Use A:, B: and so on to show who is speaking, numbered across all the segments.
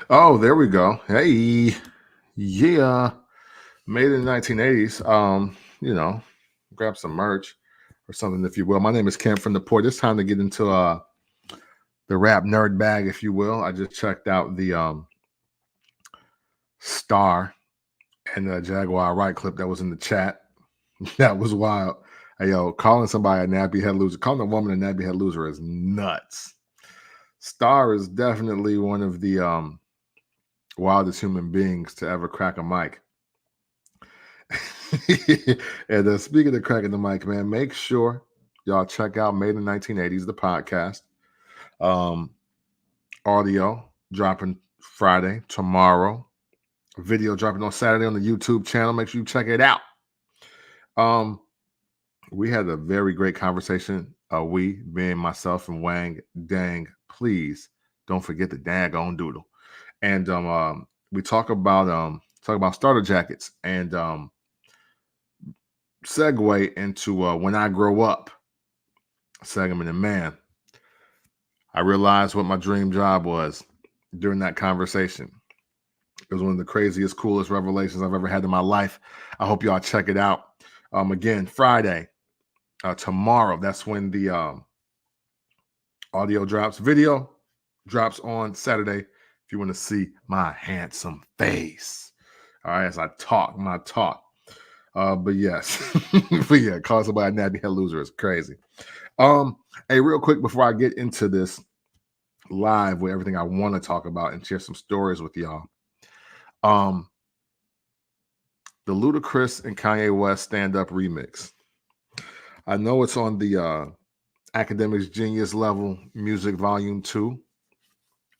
A: Oh, there we go. Hey, yeah, made it in the 1980s. Grab some merch or something, if you will. My name is Ken from the Port. It's time to get into the rap nerd bag, if you will. I just checked out the Star and the Jaguar Right clip that was in the chat. That was wild. Hey, yo, calling somebody a nappy head loser, calling a woman a nappy head loser is nuts. Star is definitely one of the wildest human beings to ever crack a mic. And speaking of cracking the mic, man, make sure y'all check out Made in 1980s, the podcast. Um, Audio dropping Friday, tomorrow. Video dropping on Saturday on the YouTube channel. Make sure you check it out. Um, we had a very great conversation. We, being myself and Wang Dang, please don't forget the daggone doodle. And we talk about starter jackets and segue into when I grow up segment. And man, I realized what my dream job was during that conversation. It was one of the craziest, coolest revelations I've ever had in my life. I hope y'all check it out. Again, Friday, tomorrow. That's when the audio drops. Video drops on Saturday. If you want to see my handsome face, all right, as I talk my talk. But yes, but yeah, call somebody a nappy head loser is crazy. Hey, real quick before I get into this live with everything I want to talk about and share some stories with y'all. The Ludacris and Kanye West stand-up remix. I know it's on the Academics Genius Level Music Volume 2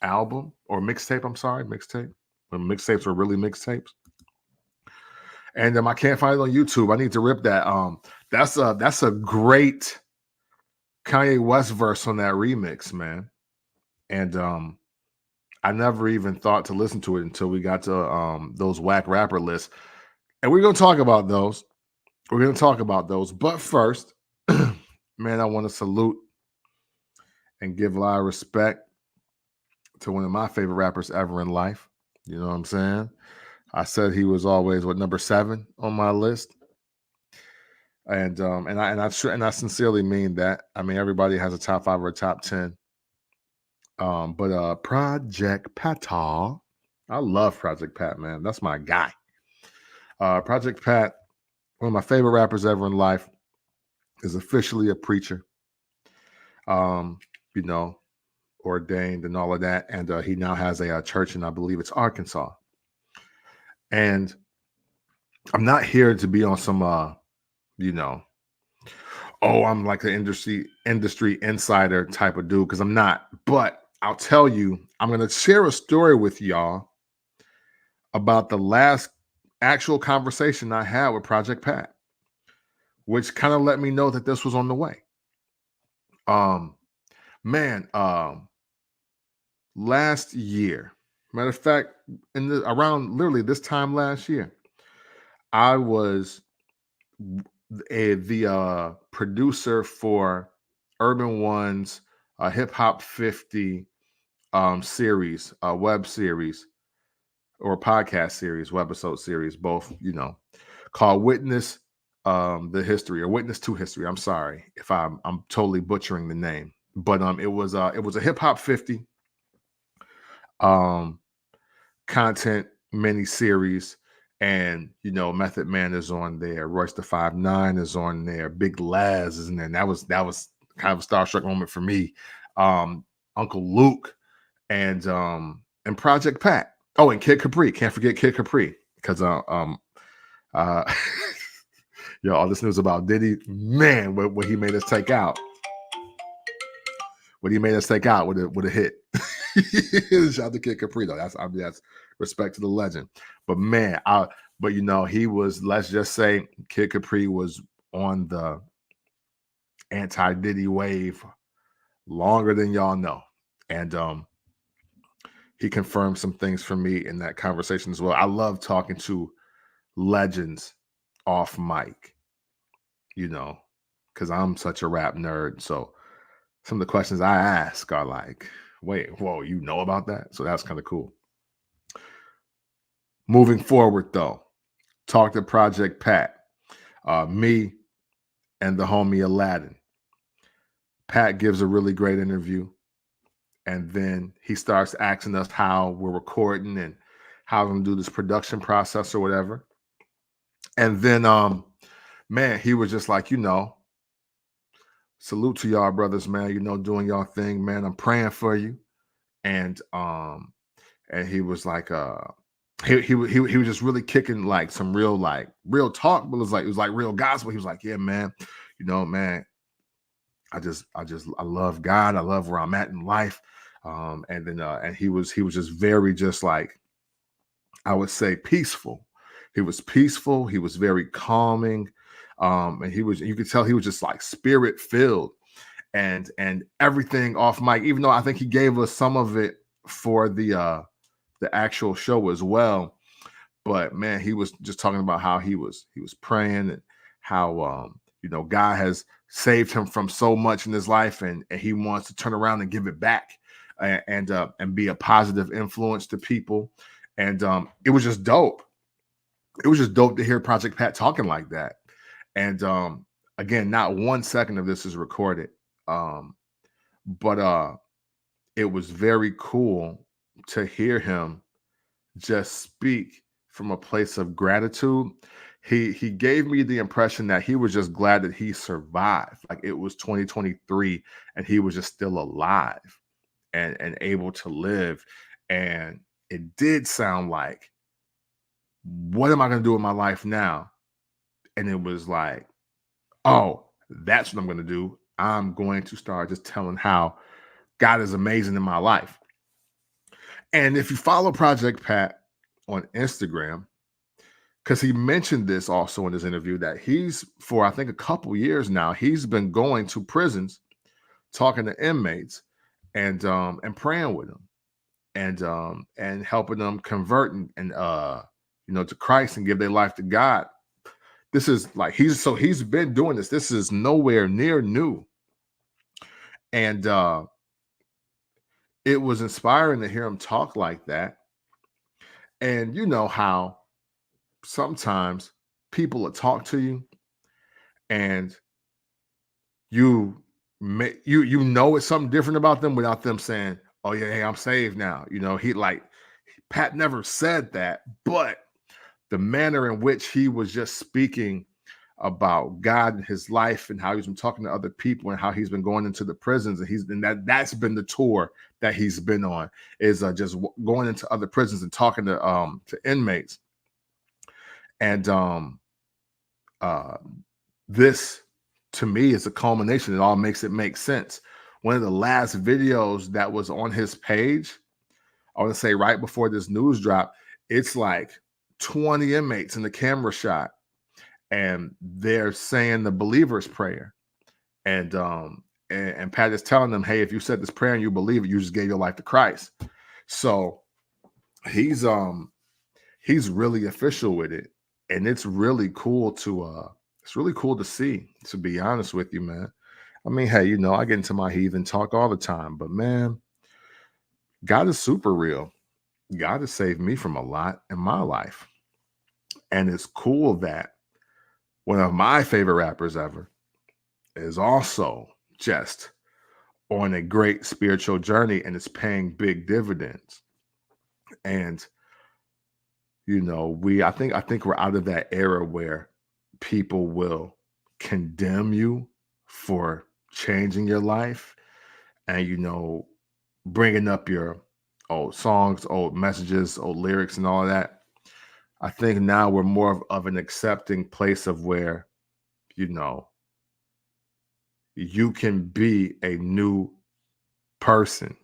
A: album or mixtape. I'm sorry, mixtape. When mixtapes were really mixtapes. And I can't find it on YouTube. I need to rip that. That's a great Kanye West verse on that remix, man. And I never even thought to listen to it until we got to those whack rapper lists. And we're going to talk about those. But first, man, I want to salute and give a lot of respect to one of my favorite rappers ever in life. You know what I'm saying? I said he was always number 7 on my list. And I sincerely mean that. I mean, everybody has a top 5 or a top 10. But Project Pataaa, I love Project Pat, man. That's my guy. Project Pat, one of my favorite rappers ever in life, is officially a preacher. You know, ordained and all of that, and he now has a church in, I believe it's Arkansas. And I'm not here to be on some, I'm like an industry insider type of dude, because I'm not. But I'll tell you, I'm going to share a story with y'all about the last actual conversation I had with Project Pat, which kind of let me know that this was on the way. Last year, matter of fact, around literally this time last year, I was the producer for Urban One's Hip Hop 50 series, web series or podcast series, webisode series, both, called Witness the History or Witness to History. I'm sorry if I'm totally butchering the name, but it was a Hip Hop 50 content mini series. And Method Man is on there, Royce the 5'9" is on there, Big Laz is in there. And that was kind of a starstruck moment for me. Uncle Luke and Project Pat. Oh, and Kid Capri. Can't forget Kid Capri, because all this news about Diddy, man, what he made us take out. What he made us take out with a hit. Shout out to Kid Capri, though. That's respect to the legend. But man, he was, let's just say, Kid Capri was on the anti-Diddy wave longer than y'all know. And he confirmed some things for me in that conversation as well. I love talking to legends off mic, because I'm such a rap nerd. So some of the questions I ask are like, wait, whoa, you know about that? So that's kind of cool. Moving forward, though, talk to Project Pat, me and the homie Aladdin. Pat gives a really great interview, and then he starts asking us how we're recording and how we're gonna do this production process or whatever. And then, man, he was just like, salute to y'all brothers, man. Doing y'all thing, man. I'm praying for you. And he was like, he was just really kicking like some real talk, but it was like real gospel. He was like, yeah, man, man, I love God. I love where I'm at in life. And he was just very just like, I would say, peaceful. He was peaceful. He was very calming. And you could tell he was just like spirit filled and everything off mic, even though I think he gave us some of it for the actual show as well. But man, he was just talking about how he was praying and how God has saved him from so much in his life, and he wants to turn around and give it back and be a positive influence to people. And it was just dope. It was just dope to hear Project Pat talking like that. And again, not 1 second of this is recorded, but it was very cool to hear him just speak from a place of gratitude. He gave me the impression that he was just glad that he survived. Like it was 2023 and he was just still alive and able to live. And it did sound like, what am I going to do with my life now? And it was like, oh, that's what I'm going to do. I'm going to start just telling how God is amazing in my life. And if you follow Project Pat on Instagram, because he mentioned this also in his interview, that he's, for I think a couple years now, he's been going to prisons, talking to inmates, and praying with them, and helping them convert and to Christ and give their life to God. This is like he's been doing this. This is nowhere near new, and it was inspiring to hear him talk like that. And you know how sometimes people will talk to you and you it's something different about them without them saying, oh yeah, hey, I'm saved now. Pat never said that, but the manner in which he was just speaking about God and his life and how he's been talking to other people and how he's been going into the prisons, and that's been the tour that he's been on, is just going into other prisons and talking to inmates. And this to me is a culmination. It all makes it make sense. One of the last videos that was on his page, I want to say right before this news drop, it's like 20 inmates in the camera shot, and they're saying the believer's prayer. And Pat is telling them, hey, if you said this prayer and you believe it, you just gave your life to Christ. So he's really official with it. And it's really cool to see, to be honest with you, man. I mean, hey, I get into my heathen talk all the time, but man, God is super real. God has saved me from a lot in my life. And it's cool that one of my favorite rappers ever is also just on a great spiritual journey and is paying big dividends. And I think we're out of that era where people will condemn you for changing your life and bringing up your old songs, old messages, old lyrics, and all of that. I think now we're more of an accepting place of where you can be a new person.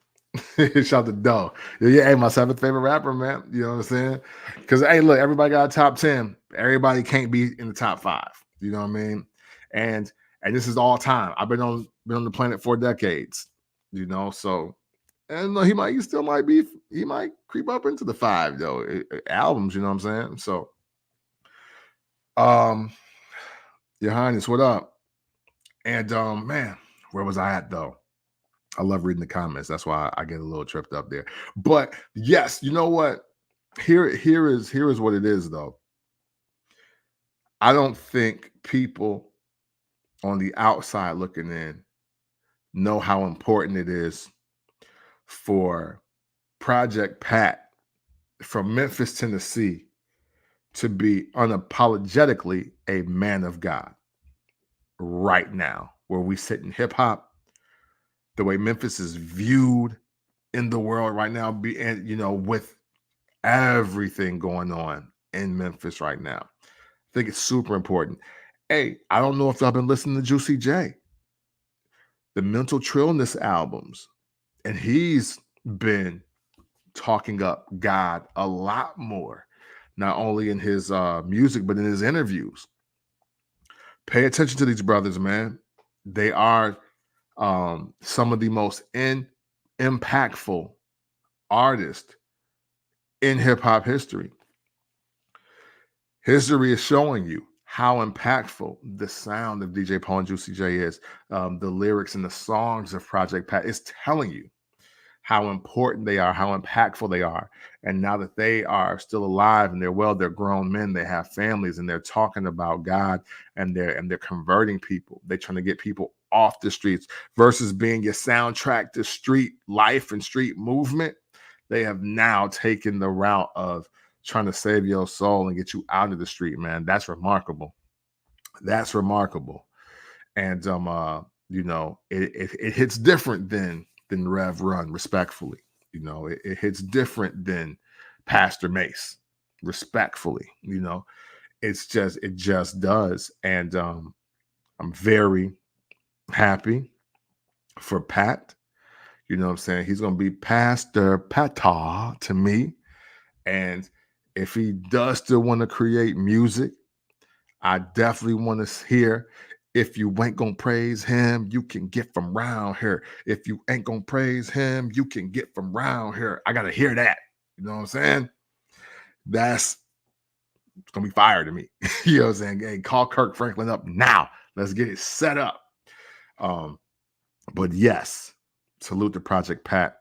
A: Shout to Doe. Yeah, hey, my 7th favorite rapper, man. You know what I'm saying? Because hey, look, everybody got a top 10. Everybody can't be in the top 5. You know what I mean? And this is all time. I've been on the planet for decades. So and he might creep up into the 5 though. Albums, you know what I'm saying? So Your Highness, what up? And man, where was I at though? I love reading the comments. That's why I get a little tripped up there. But yes, you know what? Here is what it is though. I don't think people on the outside looking in know how important it is for Project Pat from Memphis, Tennessee, to be unapologetically a man of God right now, where we sit in hip hop, the way Memphis is viewed in the world right now, with everything going on in Memphis right now. I think it's super important. Hey, I don't know if y'all been listening to Juicy J, the Mental Trillness albums, and he's been talking up God a lot more, not only in his music, but in his interviews. Pay attention to these brothers, man. They are some of the most impactful artists in hip hop history. History is showing you how impactful the sound of DJ Paul and Juicy J is. The lyrics and the songs of Project Pat is telling you how important they are, how impactful they are. And now that they are still alive and they're grown men, they have families, and they're talking about God, and they're converting people. They're trying to get people off the streets versus being your soundtrack to street life and street movement. They have now taken the route of trying to save your soul and get you out of the street, man. That's remarkable. That's remarkable. And it hits different than Rev Run, respectfully. It hits different than Pastor Mace, respectfully. It just does. And I'm very happy for Pat. You know what I'm saying? He's gonna be Pastor Pataaa to me. And if he does still want to create music, I definitely want to hear, if you ain't gonna praise him, you can get from round here. If you ain't gonna praise him, you can get from round here. I gotta hear that. You know what I'm saying? That's gonna be fire to me. You know what I'm saying? Hey, call Kirk Franklin up now. Let's get it set up. But yes, salute to Project Pat.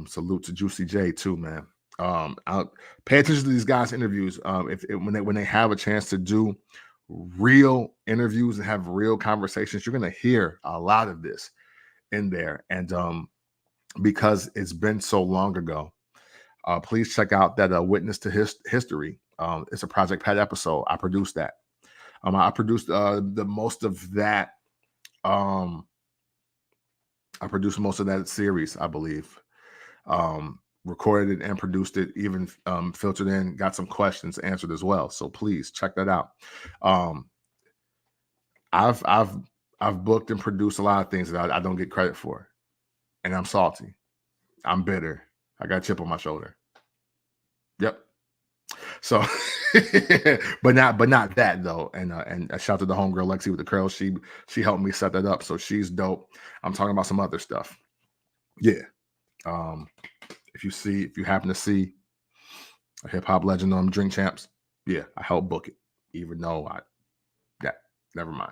A: Salute to Juicy J too, man. I'll pay attention to these guys' interviews. When they have a chance to do real interviews and have real conversations, you're gonna hear a lot of this in there. And because it's been so long ago, please check out that Witness to History. It's a Project Pat episode. I produced that. I produced the most of that. I produced most of that series, I believe. Recorded it and produced it, even filtered in, got some questions answered as well. So please check that out. I've booked and produced a lot of things that I don't get credit for, and I'm salty. I'm bitter. I got a chip on my shoulder. Yep. So, but not that though. And a shout out to the homegirl Lexi with the curls. She helped me set that up, so she's dope. I'm talking about some other stuff. Yeah. If you happen to see a hip hop legend on Drink Champs, yeah, I helped book it. Even though never mind.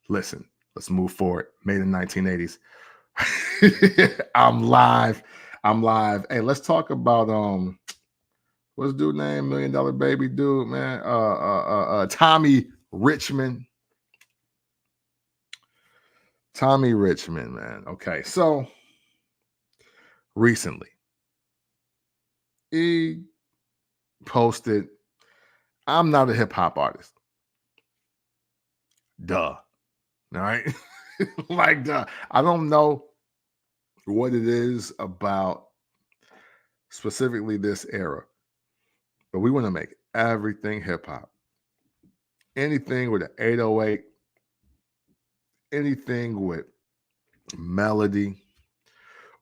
A: Listen, let's move forward. Made in 1980s. I'm live. Hey, let's talk about what's the dude name? $1 Million Baby dude, man. Tommy Richman. Tommy Richman, man. Okay, so recently he posted, "I'm not a hip hop artist." Duh. All right. Like, duh. I don't know what it is about specifically this era, but we want to make everything hip hop. Anything with an 808, anything with melody,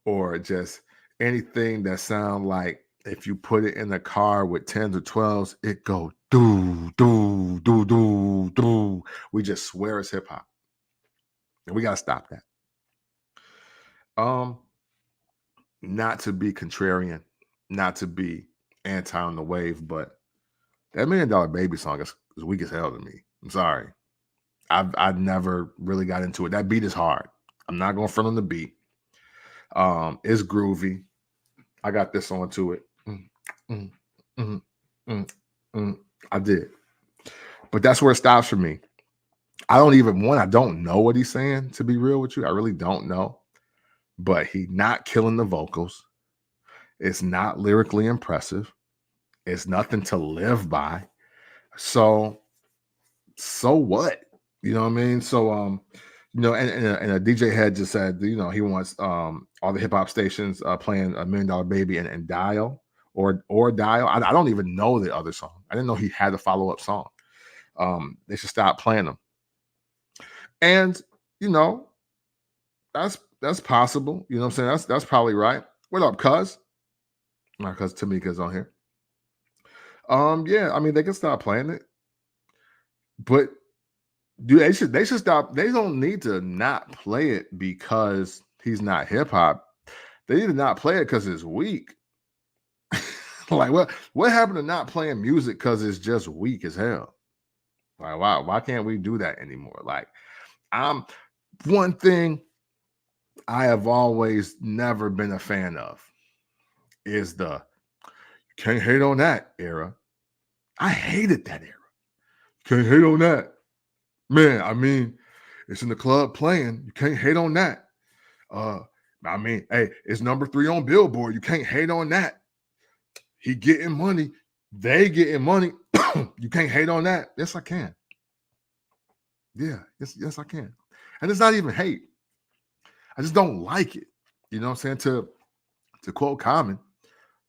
A: or just anything that sound like if you put it in a car with 10s or 12s, it go do, do, do, do, do. We just swear it's hip hop. And we gotta stop that. Not to be contrarian, not to be anti on the wave, but that $1 Million Baby song is weak as hell to me. I'm sorry. I've never really got into it. That beat is hard. I'm not gonna front on the beat. It's groovy. I got this on to it. mhm, mm, mm. I did. But that's where it stops for me. I don't know what he's saying, to be real with you. I really don't know. But he not killing the vocals. It's not lyrically impressive. It's nothing to live by. So what? You know what I mean? And a DJ head just said, he wants all the hip hop stations playing $1 Million Baby and Dial or Dial. I don't even know the other song. I didn't know he had a follow-up song. They should stop playing them. And you know, that's possible. You know what I'm saying? That's probably right. What up, cuz? My cuz Tamika's on here. Yeah, I mean they can stop playing it, but they should stop. They don't need to not play it because he's not hip hop. They need to not play it because it's weak. Like what happened to not playing music because it's just weak as hell? Like why can't we do that anymore? Like I'm one thing I have always never been a fan of is the can't hate on that era. I hated that era. Can't hate on that. Man, I mean, it's in the club playing. You can't hate on that. I mean, hey, it's #3 on Billboard. You can't hate on that. He getting money. They getting money. You can't hate on that. Yes, I can. Yeah, yes, I can. And it's not even hate. I just don't like it. You know what I'm saying? To quote Common,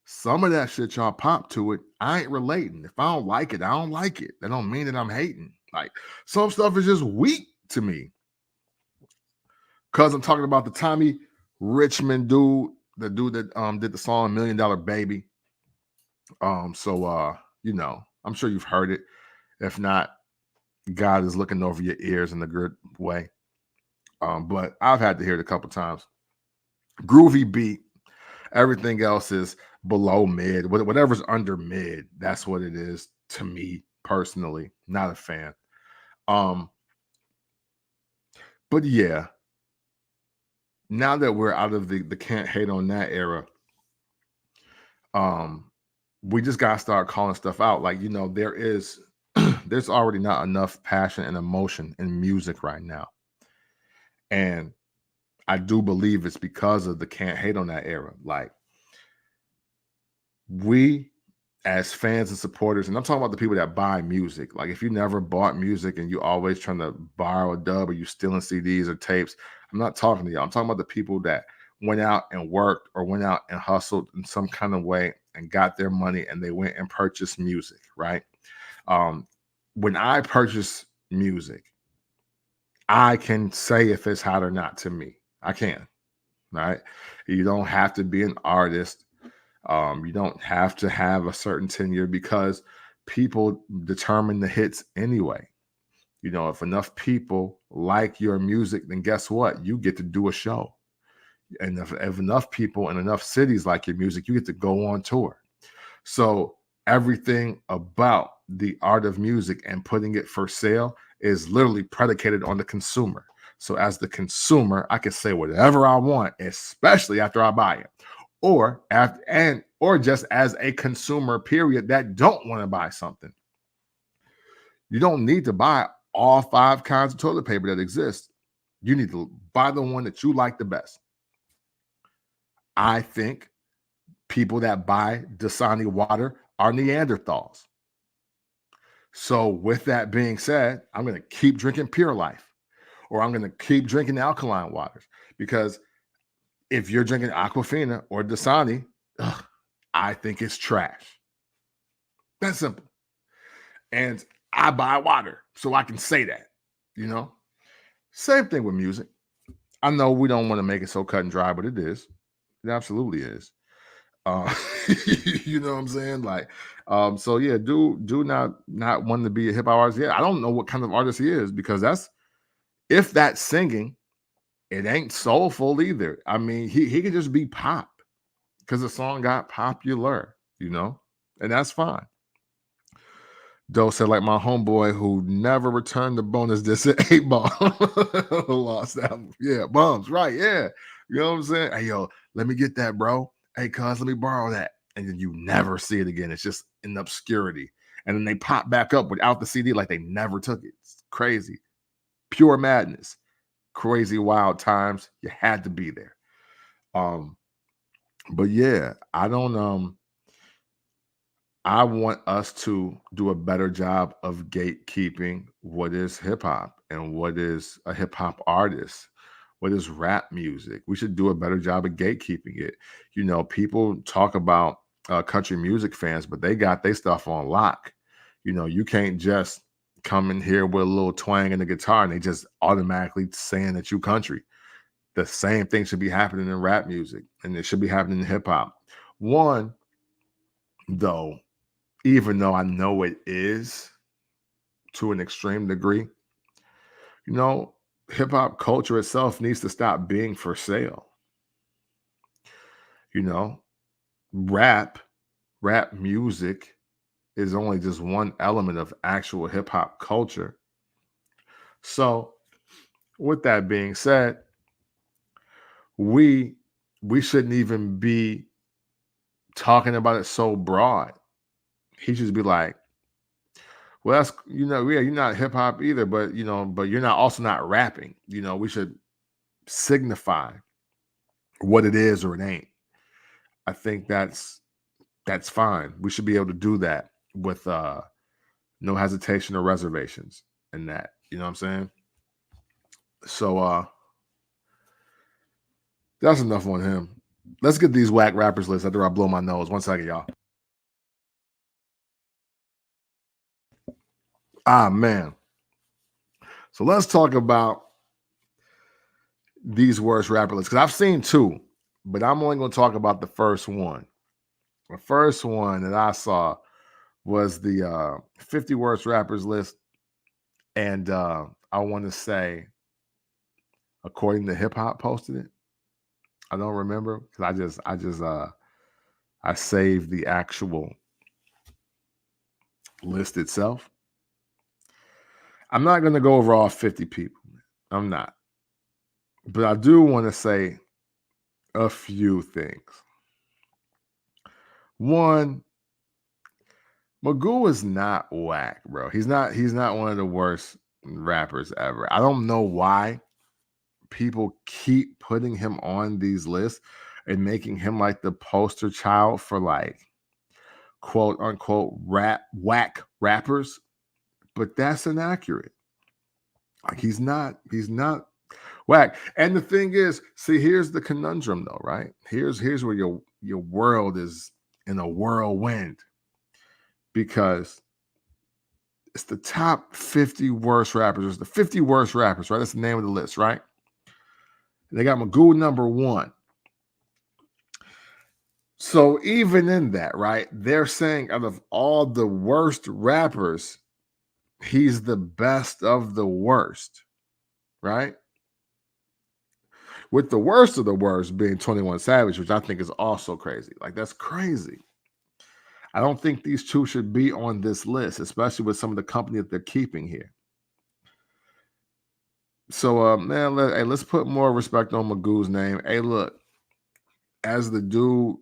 A: some of that shit y'all pop to it, I ain't relating. If I don't like it, I don't like it. That don't mean that I'm hating. Like some stuff is just weak to me. Cause I'm talking about the Tommy Richman dude, the dude that did the song $1 Million Baby. I'm sure you've heard it. If not, God is looking over your ears in a good way. But I've had to hear it a couple times. Groovy beat. Everything else is below mid. Whatever's under mid, that's what it is to me personally. Not a fan. But yeah, now that we're out of the can't hate on that era, we just gotta start calling stuff out. Like, there's already not enough passion and emotion in music right now. And I do believe it's because of the can't hate on that era. Like, we as fans and supporters, and I'm talking about the people that buy music. Like, if you never bought music and you always trying to borrow a dub or you stealing CDs or tapes, I'm not talking to you. I'm talking about the people that went out and worked or went out and hustled in some kind of way and got their money and they went and purchased music, right? When I purchase music, I can say if it's hot or not to me. I can, right? You don't have to be an artist. You don't have to have a certain tenure because people determine the hits anyway. If enough people like your music, then guess what? You get to do a show. And if enough people in enough cities like your music, you get to go on tour. So everything about the art of music and putting it for sale is literally predicated on the consumer. So as the consumer, I can say whatever I want, especially after I buy it. Or just as a consumer, period, that don't want to buy something. You don't need to buy all 5 kinds of toilet paper that exist. You need to buy the one that you like the best. I think people that buy Dasani water are Neanderthals. So with that being said, I'm going to keep drinking Pure Life, or I'm going to keep drinking alkaline waters, because if you're drinking Aquafina or Dasani, I think it's trash. That's simple. And I buy water, so I can say that, Same thing with music. I know we don't want to make it so cut and dry, but it is. It absolutely is. You know what I'm saying? Like, so yeah, do not want to be a hip hop artist. Yeah, I don't know what kind of artist he is, because if that's singing, it ain't soulful either. I mean, he could just be pop because the song got popular, and that's fine. Doe said, like my homeboy who never returned the bonus disc at 8 Ball. Lost that. Yeah, bums, right? Yeah. You know what I'm saying? Hey, yo, let me get that, bro. Hey, cuz, let me borrow that. and then you never see it again. It's just in obscurity. And then they pop back up without the CD like they never took it. It's crazy. Pure madness. Crazy wild times. You had to be there. But yeah, I want us to do a better job of gatekeeping what is hip hop and what is a hip hop artist, what is rap music. We should do a better job of gatekeeping it. You know, people talk about country music fans, but they got their stuff on lock. You know, you can't just come in here with a little twang in the guitar and they just automatically saying that you country. The same thing should be happening in rap music, and it should be happening in hip hop. One, though, even though I know it is to an extreme degree, you know, hip hop culture itself needs to stop being for sale. You know, rap music is only just one element of actual hip hop culture. So, with that being said, we shouldn't even be talking about it so broad. He should be like, well, that's, you know, yeah, you're not hip hop either, but you know, but you're not also not rapping. You know, we should signify what it is or it ain't. I think that's fine. We should be able to do that with no hesitation or reservations in that. You know what I'm saying? So that's enough on him. Let's get these whack rappers list after I blow my nose. 1 second, y'all. Ah, man. So let's talk about these worst rapper lists, because I've seen two, but I'm only going to talk about the first one. The first one that I saw was the 50 worst rappers list, and I want to say, according to Hip Hop posted it. I don't remember because I saved the actual list itself. I'm not going to go over all 50 people. I'm not. But I do want to say a few things. One, Magoo is not whack, bro. He's not one of the worst rappers ever. I don't know why people keep putting him on these lists and making him like the poster child for like quote unquote whack rappers, but that's inaccurate. Like he's not whack. And the thing is, see, here's the conundrum though, right? Here's where your world is in a whirlwind, because it's the top 50 worst rappers. It's the 50 worst rappers, right? That's the name of the list, right? And they got Magoo number 1. So even in that, right, they're saying out of all the worst rappers, he's the best of the worst, right? With the worst of the worst being 21 Savage, which I think is also crazy. Like, that's crazy. I don't think these two should be on this list, especially with some of the company that they're keeping here. So, man, let's put more respect on Magoo's name. Hey, look, as the dude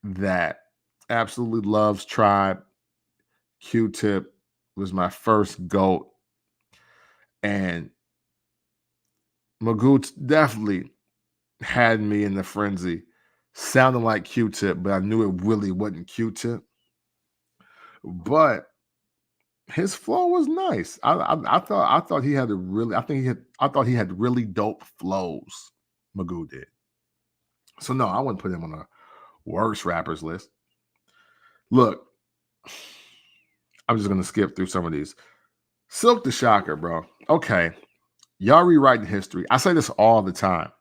A: that absolutely loves Tribe, Q-Tip was my first GOAT, and Magoo definitely had me in the frenzy, sounding like Q-Tip, but I knew it really wasn't Q-Tip. But his flow was nice. I thought he had he had really dope flows. Magoo did. So no, I wouldn't put him on a worst rappers list. Look, I'm just gonna skip through some of these. Silk the Shocker, bro. Okay, y'all rewriting history. I say this all the time.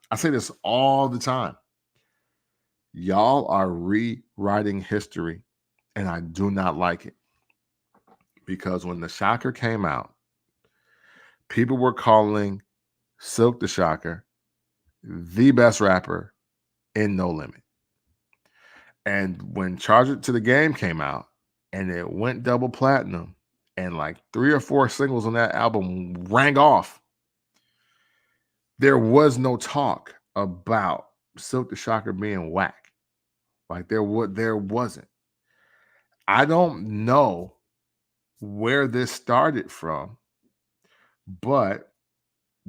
A: Y'all are rewriting history, and I do not like it. Because when the Shocker came out, people were calling Silk the Shocker the best rapper in No Limit. And when Charge It to the Game came out and it went double platinum, and like 3 or 4 singles on that album rang off, there was no talk about Silk the Shocker being whack. Like there wasn't. I don't know where this started from, but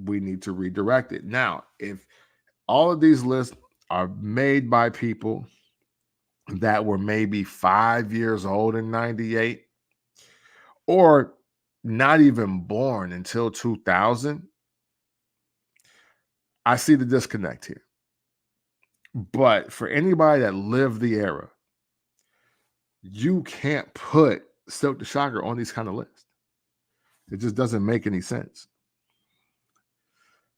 A: we need to redirect it. Now, if all of these lists are made by people that were maybe 5 years old in 98 or not even born until 2000, I see the disconnect here. But for anybody that lived the era, you can't put Silk the Shocker on these kind of lists. It just doesn't make any sense.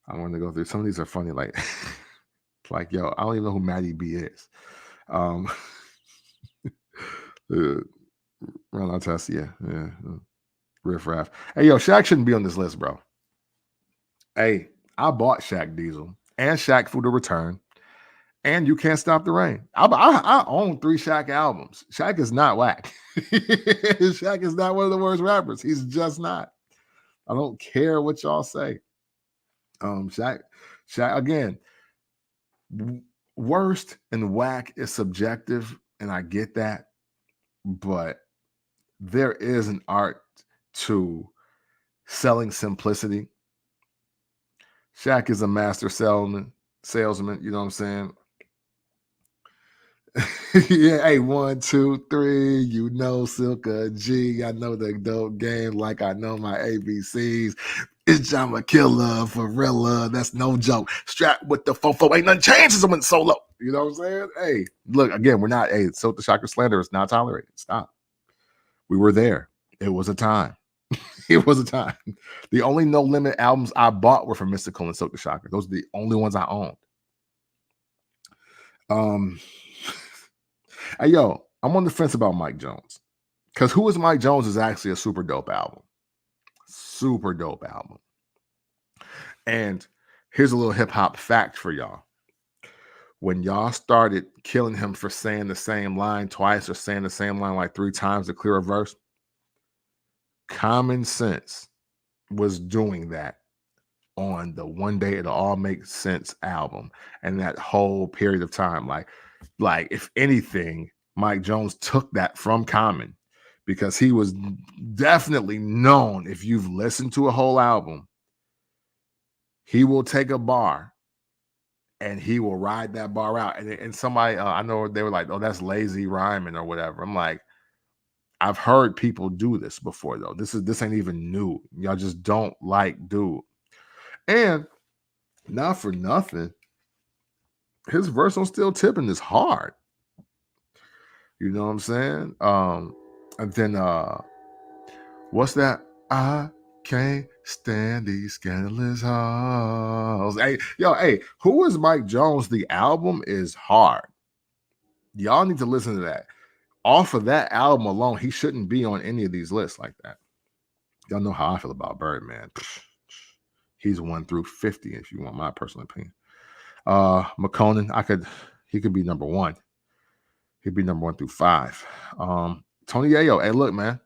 A: I want to go through some of these are funny, like like yo, I don't even know who Maddie B is. Um Ron Test, yeah. Riff Raff. Hey yo, Shaq shouldn't be on this list, bro. Hey, I bought Shaq Diesel and Shaq for the Return, and You Can't Stop the Rain. I own 3 Shaq albums. Shaq is not whack. Shaq is not one of the worst rappers. He's just not. I don't care what y'all say. Shaq again. Worst and whack is subjective, and I get that, but there is an art to selling simplicity. Shaq is a master salesman, you know what I'm saying? Yeah, hey, 1, 2, 3, you know Silka G. I know the dope game like I know my ABCs. It's John Killer for real. That's no joke. Strapped with the fofo. Ain't nothing changes when solo. You know what I'm saying? Hey, look, again, we're not, hey, Silk the Shocker slander is not tolerated. Stop. We were there. It was a time. It was a time. The only No Limit albums I bought were from Mystical and Silk the Shocker. Those are the only ones I owned. Hey, yo, I'm on the fence about Mike Jones. Because Who Is Mike Jones is actually a super dope album. Super dope album. And here's a little hip hop fact for y'all. When y'all started killing him for saying the same line twice or saying the same line like 3 times to clear a verse, Common Sense was doing that on the One Day It'll All Make Sense album. And that whole period of time, like if anything, Mike Jones took that from Common, because he was definitely known, if you've listened to a whole album, he will take a bar and he will ride that bar out. And somebody, I know they were like, oh, that's lazy rhyming or whatever. I'm like, I've heard people do this before, though. This ain't even new. Y'all just don't like dude. And not for nothing, his verse on Still Tipping is hard. You know what I'm saying? And then what's that? I can't stand these scandalous halls. Hey, yo, hey, Who Is Mike Jones? The album is hard. Y'all need to listen to that. Off of that album alone, he shouldn't be on any of these lists like that. Y'all know how I feel about Birdman. He's 1 through 50, if you want my personal opinion. McConan, he could be number 1. He'd be number 1 through 5. Tony Yayo. Hey, look, man.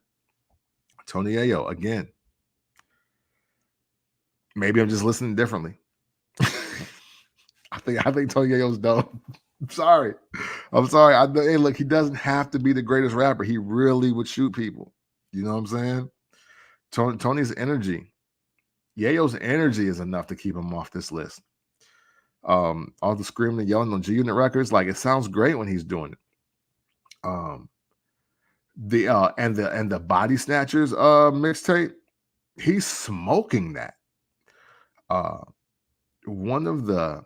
A: Tony Yayo, again. Maybe I'm just listening differently. I think Tony Yayo's dope. I'm sorry. Hey, look, he doesn't have to be the greatest rapper. He really would shoot people. You know what I'm saying? Tony's energy. Yayo's energy is enough to keep him off this list. All the screaming and yelling on G Unit records, like, it sounds great when he's doing it. The Body Snatchers mixtape, he's smoking that. One of the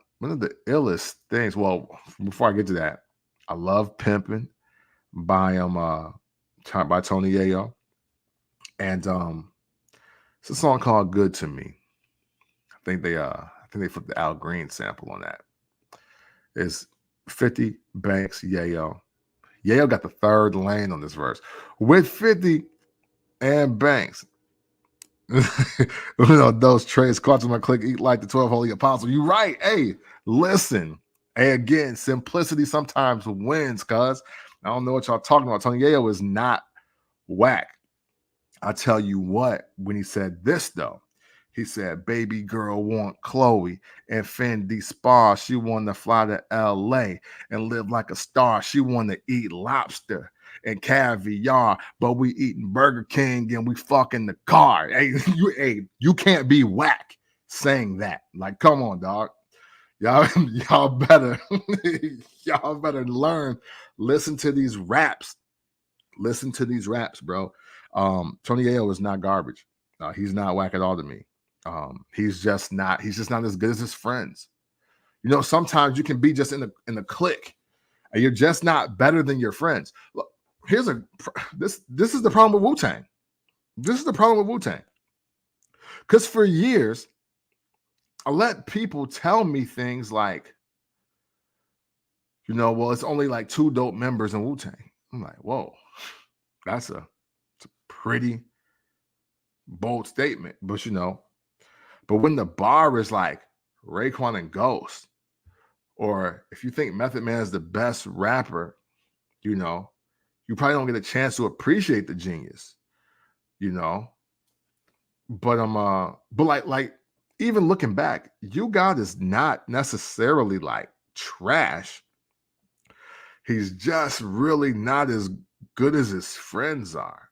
A: illest things. Well, before I get to that, I love Pimpin' by Tony Yayo, and it's a song called Good to Me. I think they put the Al Green sample on that. It's 50, Banks, Yayo. Yayo got the third lane on this verse with 50 and Banks. Those trades caught to my click, eat like the 12 holy apostle. You right. Hey, listen. Hey, again, simplicity sometimes wins, cuz I don't know what y'all talking about. Tony Yayo is not whack. I tell you what, when he said this, though, he said, baby girl want Chloe and Fendi Spa. She want to fly to LA and live like a star. She want to eat lobster and caviar, but we eating Burger King and we fucking the car. Hey, you can't be whack saying that. Like, come on, dog. Y'all better y'all better learn. Listen to these raps. Listen to these raps, bro. Tony Ayo is not garbage. He's not whack at all to me. He's just not as good as his friends. You know, sometimes you can be just in a clique, and you're just not better than your friends. Look, this is the problem with Wu-Tang. This is the problem with Wu-Tang. Because for years, I let people tell me things like, you know, well, it's only like 2 dope members in Wu-Tang. I'm like, whoa, it's a pretty bold statement. But you know, but when the bar is like Raekwon and Ghost, or if you think Method Man is the best rapper, you know, you probably don't get a chance to appreciate the genius, you know. But like even looking back, You God is not necessarily like trash. He's just really not as good as his friends are.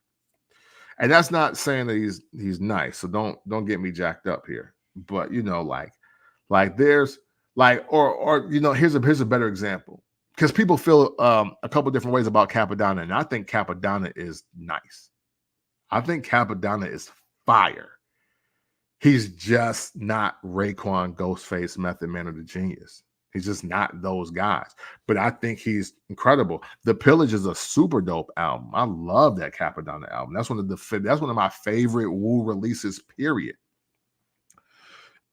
A: And that's not saying that he's nice. So don't get me jacked up here. But you know, like there's like or you know, here's a better example. Because people feel a couple different ways about Capadonna, and I think Capadonna is nice. I think Capadonna is fire. He's just not Raekwon, Ghostface, Method Man, or the Genius. He's just not those guys. But I think he's incredible. The Pillage is a super dope album. I love that Capadonna album. That's one of my favorite Wu releases, period.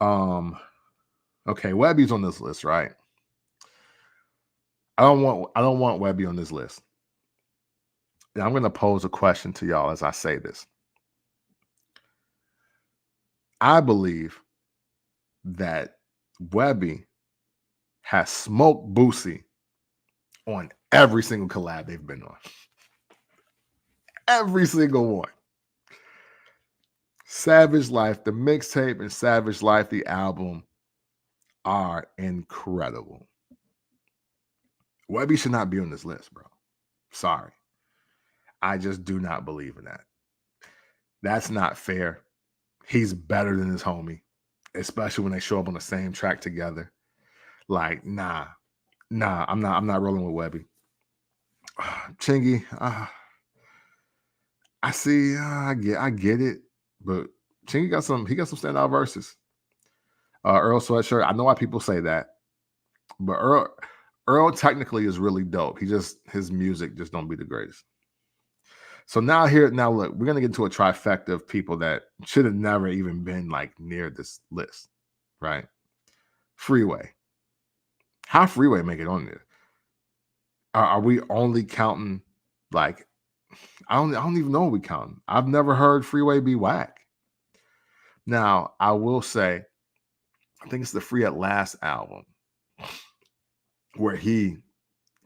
A: Okay, Webby's on this list, right? I don't want Webby on this list. And I'm going to pose a question to y'all as I say this. I believe that Webby has smoked Boosie on every single collab they've been on. Every single one. Savage Life, the mixtape, and Savage Life, the album, are incredible. Webby should not be on this list, bro. Sorry. I just do not believe in that. That's not fair. He's better than his homie, especially when they show up on the same track together. Like, nah, I'm not rolling with Webby. Chingy, I see, I get it, but Chingy got some standout verses. Earl Sweatshirt, I know why people say that, but Earl technically is really dope. His music just don't be the greatest. So now look, we're gonna get into a trifecta of people that should have never even been like near this list, right? Freeway. How Freeway make it on there? Are we only counting like I don't even know what we counting. I've never heard Freeway be whack. Now, I will say, I think it's the Free at Last album where he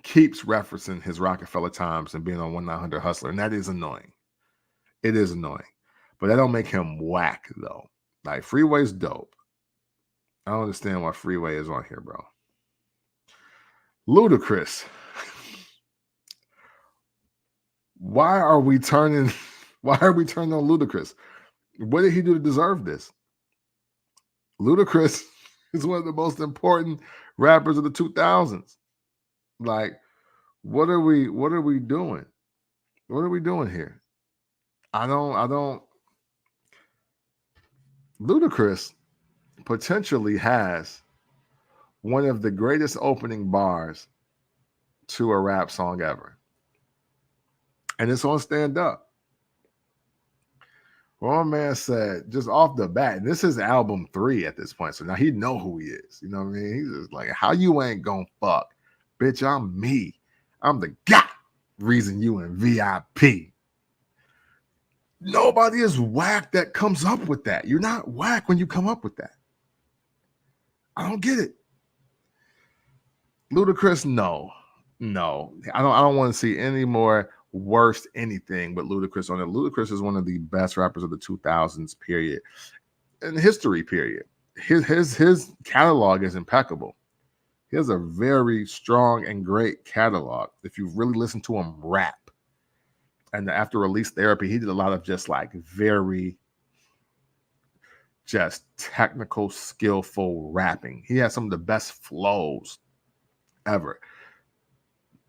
A: keeps referencing his Rockefeller times and being on 1-900 Hustler, and that is annoying. It is annoying, but that don't make him whack though. Like Freeway's dope. I don't understand why Freeway is on here, bro. Ludacris. Why are we turning on Ludacris? What did he do to deserve this? Ludacris is one of the most important rappers of the 2000s. Like, what are we doing? What are we doing here? I don't. Ludacris potentially has one of the greatest opening bars to a rap song ever. And it's on Stand Up. One man said, just off the bat, and this is album 3 at this point. So now he know who he is. You know what I mean? He's just like, how you ain't gonna fuck? Bitch, I'm me. I'm the guy. Reason you in VIP. Nobody is whack that comes up with that. You're not whack when you come up with that. I don't get it. Ludacris, no. I don't want to see any more worst anything but Ludacris on it. Ludacris is one of the best rappers of the 2000s, period. In history, period. His catalog is impeccable. He has a very strong and great catalog. If you really listen to him rap, And after release therapy, he did a lot of just like very just technical, skillful rapping. He had some of the best flows ever.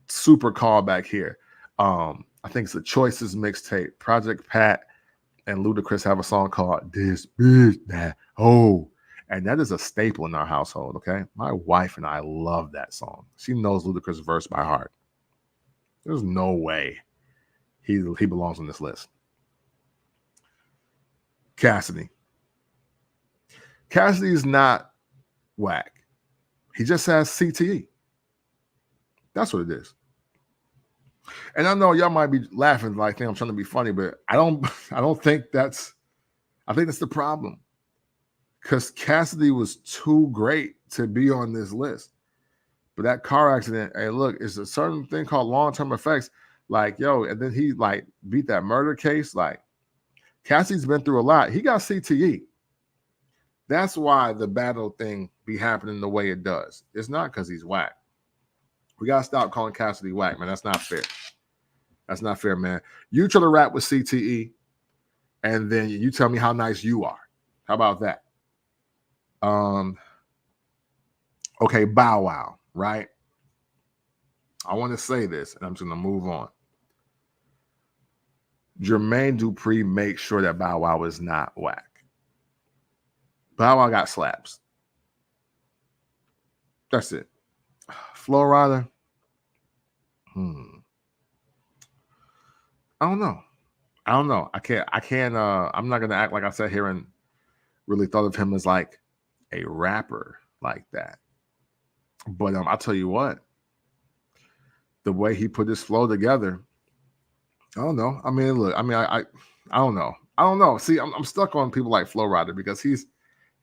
A: Super callback here. I think it's the Choices mixtape. Project Pat and Ludacris have a song called This Bitch That Oh. And that is a staple in our household, okay? My wife and I love that song. She knows Ludacris' verse by heart. There's no way he belongs on this list. Cassidy. Cassidy's not whack. He just has CTE. That's what it is. And I know y'all might be laughing like think I'm trying to be funny, but I don't think that's the problem. Because Cassidy was too great to be on this list. But that car accident, hey, look, it's a certain thing called long-term effects. Like, yo, and then he like beat that murder case. Like, Cassidy's been through a lot. He got CTE. That's why the battle thing be happening the way it does. It's not because he's whack. We gotta stop calling Cassidy whack, man. That's not fair. That's not fair, man. You try to rap with CTE, and then you tell me how nice you are. How about that? Okay, Bow Wow, right? I want to say this, and I'm just gonna move on. Jermaine Dupri makes sure that Bow Wow is not whack. Bow Wow got slaps. That's it. Flo Rida. I don't know. I can't. I'm not gonna act like I sat here and really thought of him as like a rapper like that. But I'll tell you what. The way he put his flow together, I don't know. I mean, look. I mean, I don't know. I don't know. See, I'm stuck on people like Flo Rida because he's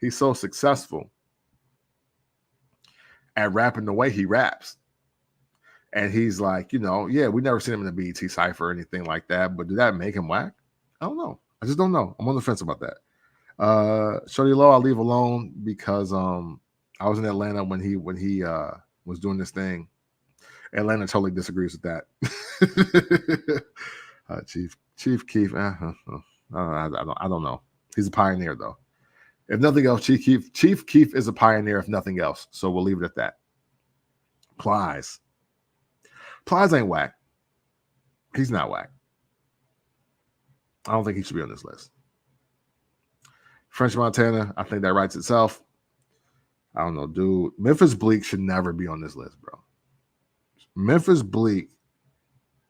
A: so successful at rapping the way he raps. And he's like, yeah, we never seen him in a BET cypher or anything like that. But did that make him whack? I don't know. I just don't know. I'm on the fence about that. Shorty Low, I'll leave alone because I was in Atlanta when he was doing this thing. Atlanta totally disagrees with that. Chief Keef, I don't know. He's a pioneer though. If nothing else, Chief Keef is a pioneer. If nothing else, so we'll leave it at that. Plies ain't whack. He's not whack. I don't think he should be on this list. French Montana, I think that writes itself. I don't know, dude. Memphis Bleek should never be on this list, bro. Memphis Bleek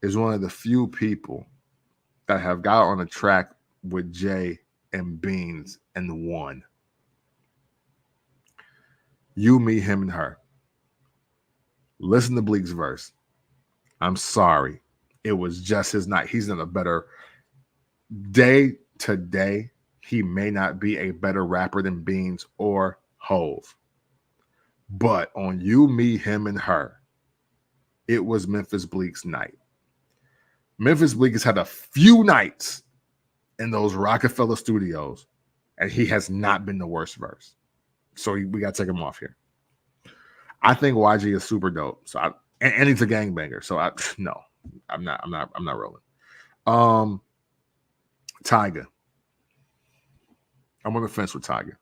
A: is one of the few people that have got on a track with Jay and Beans and won. You, me, him, and her. Listen to Bleek's verse. I'm sorry. It was just his night. He's in a better day to day. He may not be a better rapper than Beans or Hove. But on You, Me, Him, and Her, it was Memphis Bleek's night. Memphis Bleek has had a few nights in those Rockefeller studios, and he has not been the worst verse. So we got to take him off here. I think YG is super dope. So and he's a gangbanger. So I'm not rolling. Tyga. I'm on the fence with Tyga.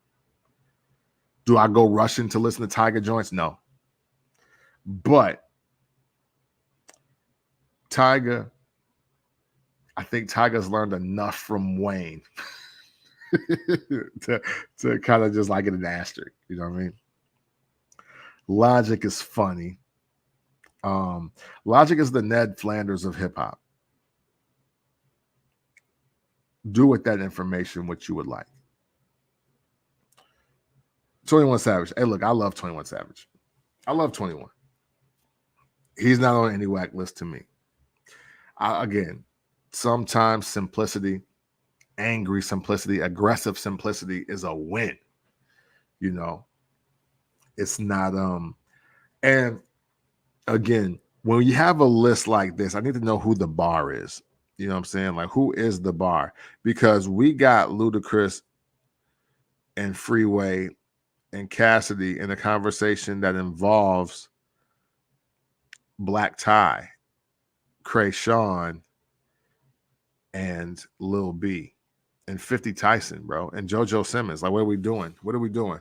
A: Do I go rushing to listen to Tyga joints? No. But Tyga, I think Tyga's learned enough from Wayne to kind of just like get an asterisk. You know what I mean? Logic is funny. Logic is the Ned Flanders of hip hop. Do with that information what you would like. 21 Savage. Hey, look, I love 21 Savage. I love 21. He's not on any whack list to me. Again, sometimes simplicity, angry simplicity, aggressive simplicity is a win. It's not and again, when you have a list like this, I need to know who the bar is. You know what I'm saying? Like, who is the bar? Because we got Ludacris and Freeway and Cassidy in a conversation that involves Black Tie, Krayshawn, and Lil B and 50 Tyson, bro, and JoJo Simmons. Like, what are we doing? What are we doing?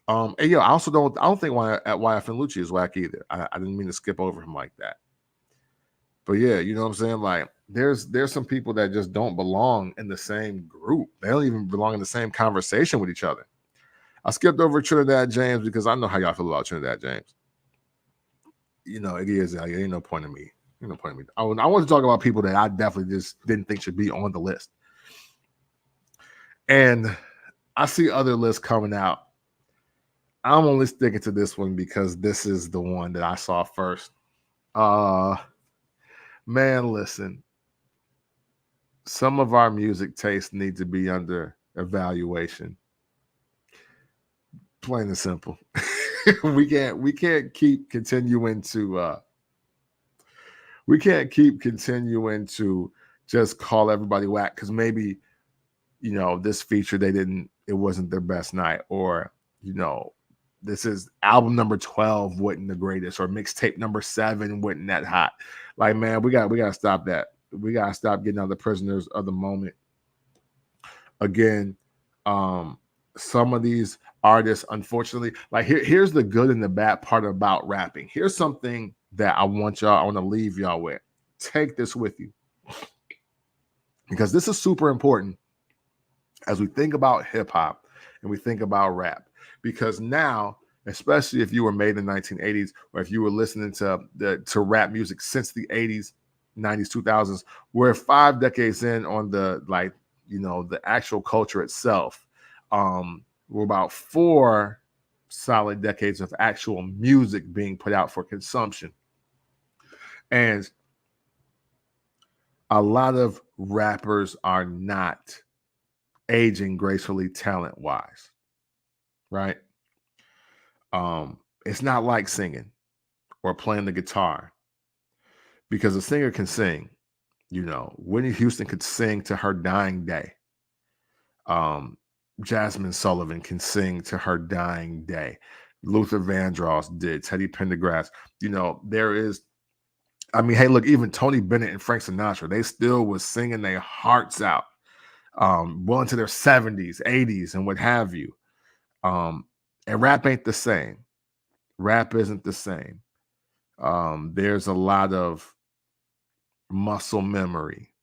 A: And yo, I don't think YF and Lucci is whack either. I didn't mean to skip over him like that. But yeah, you know what I'm saying? Like, there's some people that just don't belong in the same group. They don't even belong in the same conversation with each other. I skipped over Trinidad James because I know how y'all feel about Trinidad James. You know, it is. Ain't no point in me. Ain't no point in me. I want to talk about people that I definitely just didn't think should be on the list. And I see other lists coming out. I'm only sticking to this one because this is the one that I saw first. Man, listen. Some of our music tastes need to be under evaluation. Plain and simple. we can't keep continuing to just call everybody whack because maybe, you know, this feature it wasn't their best night, or, you know, this is album number 12 wasn't the greatest, or mixtape number 7 wasn't that hot. Like, man, we gotta stop that. We gotta stop getting other prisoners of the moment. Again, some of these artists, unfortunately, like here's the good and the bad part about rapping. Here's something that I want to leave y'all with. Take this with you, because this is super important as we think about hip hop and we think about rap. Because now, especially if you were made in the 1980s, or if you were listening to rap music since the 80s, 90s, 2000s, we're 5 decades in on the, like, you know, the actual culture itself. We're about 4 solid decades of actual music being put out for consumption. And a lot of rappers are not aging gracefully talent-wise, right? It's not like singing or playing the guitar, because a singer can sing. You know, Whitney Houston could sing to her dying day. Jasmine Sullivan can sing to her dying day. Luther Vandross did. Teddy Pendergrass. You know, hey, look, even Tony Bennett and Frank Sinatra, they still was singing their hearts out, well into their 70s, 80s, and what have you. And rap ain't the same. Rap isn't the same. There's a lot of muscle memory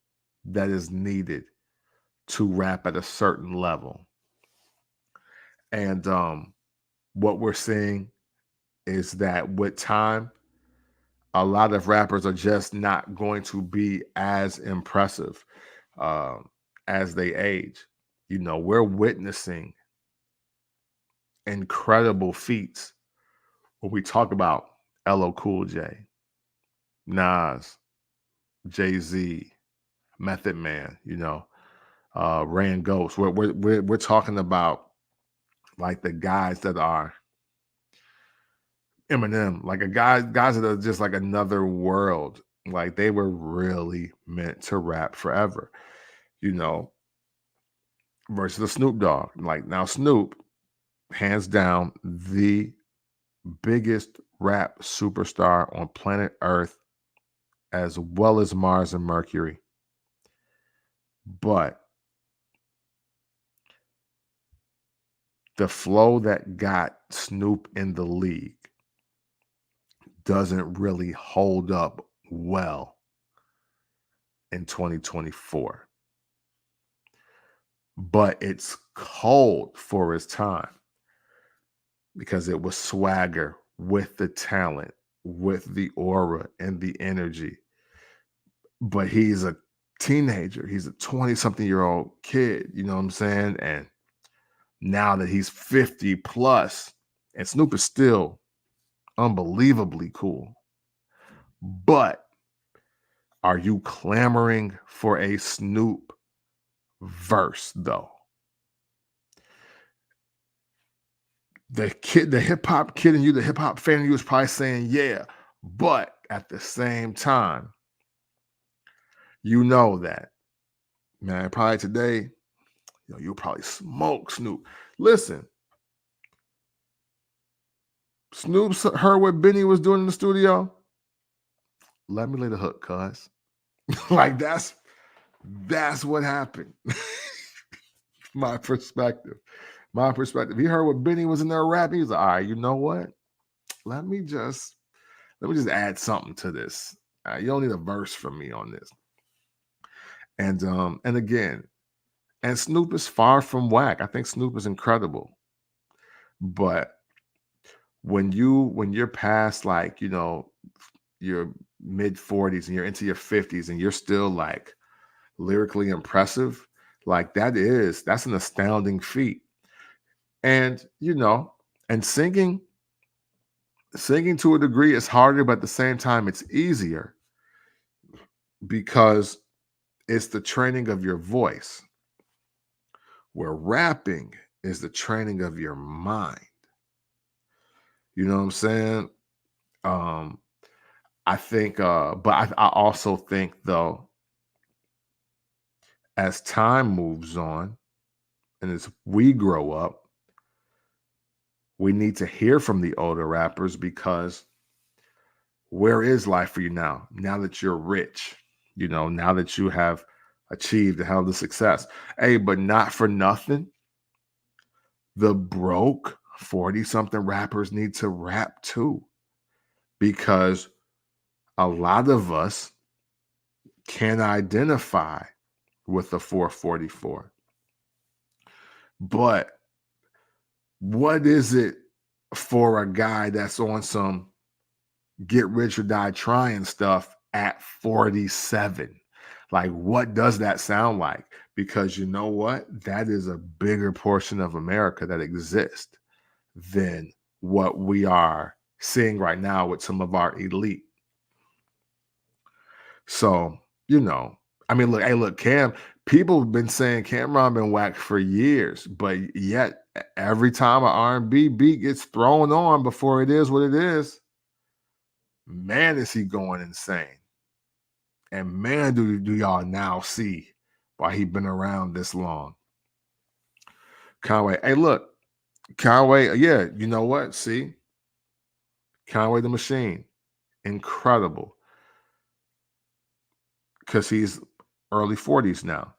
A: that is needed to rap at a certain level. And what we're seeing is that with time, a lot of rappers are just not going to be as impressive as they age. You know, we're witnessing incredible feats when we talk about LL Cool J, Nas, Jay-Z, Method Man, you know, Ran Ghost. We're talking about, like, the guys that are Eminem, like guys that are just like another world. Like, they were really meant to rap forever, you know, versus the Snoop Dogg. Like, now Snoop, hands down, the biggest rap superstar on planet Earth, as well as Mars and Mercury. But the flow that got Snoop in the league doesn't really hold up well in 2024. But it's cold for his time because it was swagger with the talent, with the aura and the energy. But he's a teenager. He's a 20-something-year-old kid, you know what I'm saying? And now that he's 50 plus, and Snoop is still unbelievably cool. But are you clamoring for a Snoop verse, though? The hip hop kid in you, the hip hop fan in you is probably saying, yeah. But at the same time, you know that, man, probably today, you know, you'll probably smoke Snoop. Listen, Snoop heard what Benny was doing in the studio. Let me lay the hook, cuz. Like, that's That's what happened. My perspective. My perspective. He heard what Benny was in there rapping. He was like, all right, you know what? Let me just add something to this. You don't need a verse from me on this. And again, and Snoop is far from whack. I think Snoop is incredible. But when you're past, like, your mid 40s and you're into your 50s and you're still like lyrically impressive, like that's an astounding feat. And and singing to a degree is harder, but at the same time it's easier because it's the training of your voice, where rapping is the training of your mind. You know what I'm saying? Um, I think, but I also think, though, as time moves on and as we grow up, we need to hear from the older rappers, because where is life for you now? Now that you're rich, now that you have achieved a hell of a success. Hey, but not for nothing, the broke 40 something rappers need to rap too, because a lot of us can identify with the 444. But what is it for a guy that's on some get rich or die trying stuff at 47? Like, what does that sound like? Because you know what? That is a bigger portion of America that exists than what we are seeing right now with some of our elite. So, I mean, look, people have been saying Cameron been whacked for years, but yet every time an R&B beat gets thrown on before it is what it is, man, is he going insane. And man, do y'all now see why he been around this long. Conway, hey, look, Conway, yeah, you know what? See? Conway the Machine, incredible. Because he's early 40s now.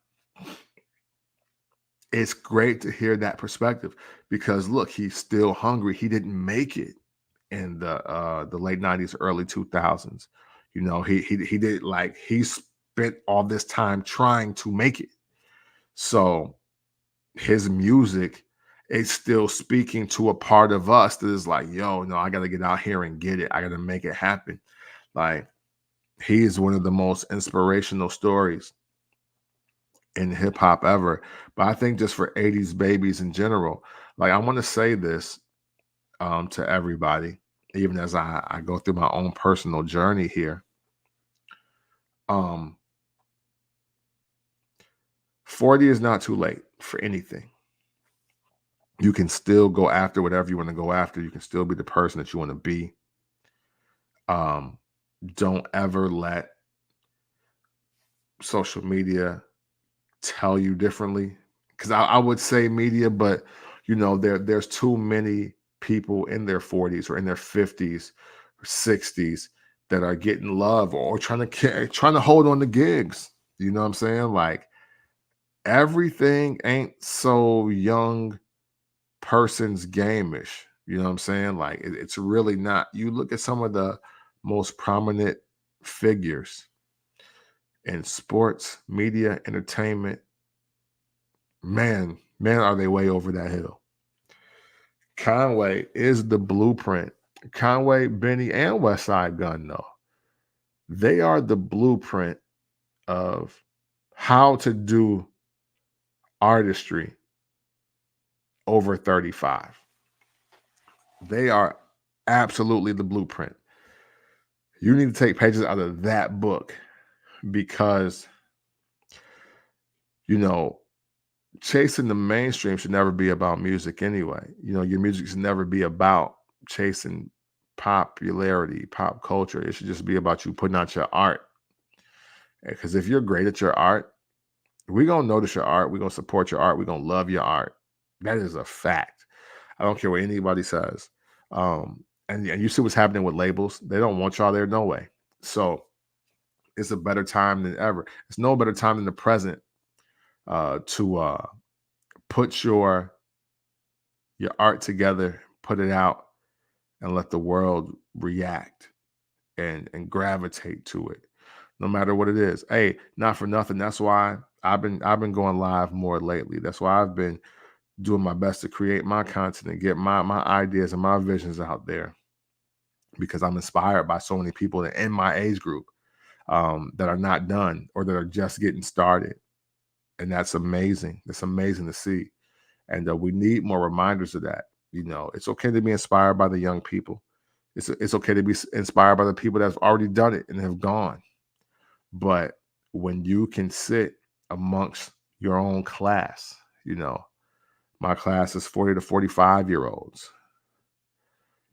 A: It's great to hear that perspective, because look, he's still hungry. He didn't make it in the late 90s, early 2000s. He did, like, he spent all this time trying to make it. So his music is still speaking to a part of us that is like, yo, no, I got to get out here and get it. I got to make it happen. Like, he is one of the most inspirational stories in hip hop ever. But I think just for 80s babies in general, like, I want to say this to everybody, even as I go through my own personal journey here. 40 is not too late for anything. You can still go after whatever you want to go after. You can still be the person that you want to be. Don't ever let social media tell you differently. Because I would say media, but there's too many people in their 40s or in their 50s or 60s that are getting love or trying to hold on to gigs. You know what I'm saying? Like, everything ain't so young person's game-ish. You know what I'm saying? Like, it's really not. You look at some of the most prominent figures in sports, media, entertainment. Man, are they way over that hill. Conway is the blueprint. Conway, Benny, and West Side Gun, though, they are the blueprint of how to do artistry over 35. They are absolutely the blueprint. You need to take pages out of that book, because, chasing the mainstream should never be about music anyway. Your music should never be about chasing popularity, pop culture. It should just be about you putting out your art. Because if you're great at your art, we're going to notice your art. We're going to support your art. We're going to love your art. That is a fact. I don't care what anybody says. And you see what's happening with labels. They don't want y'all there, no way. So it's a better time than ever. It's no better time than the present to put your art together, put it out, and let the world react and gravitate to it, no matter what it is. Hey, not for nothing. That's why I've been going live more lately. That's why I've been doing my best to create my content and get my ideas and my visions out there, because I'm inspired by so many people that in my age group that are not done or that are just getting started. And that's amazing. That's amazing to see. And we need more reminders of that. It's okay to be inspired by the young people. It's okay to be inspired by the people that have already done it and have gone. But when you can sit amongst your own class, my class is 40 to 45-year-olds.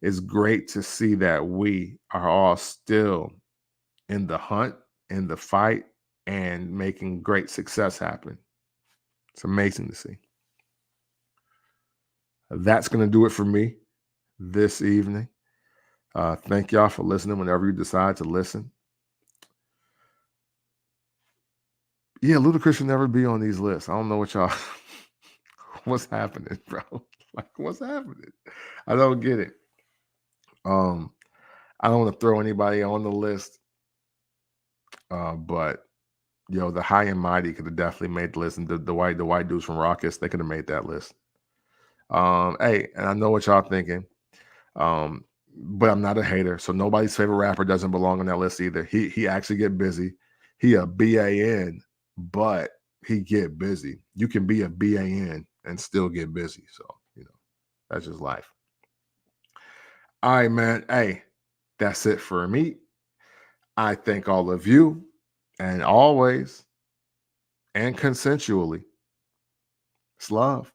A: It's great to see that we are all still in the hunt, in the fight, and making great success happen. It's amazing to see. That's going to do it for me this evening. Thank y'all for listening whenever you decide to listen. Yeah, Ludacris should never be on these lists. I don't know what y'all, what's happening, bro? Like, what's happening? I don't get it. I don't want to throw anybody on the list, but the High and Mighty could have definitely made the list, and the white dudes from Raucous, they could have made that list. Hey, and I know what y'all thinking, but I'm not a hater, so nobody's favorite rapper doesn't belong on that list either. He actually get busy. He a BAN, but he get busy. You can be a BAN and still get busy, so that's just life. All right, man. Hey, that's it for me. I thank all of you, and always and consensually, it's love.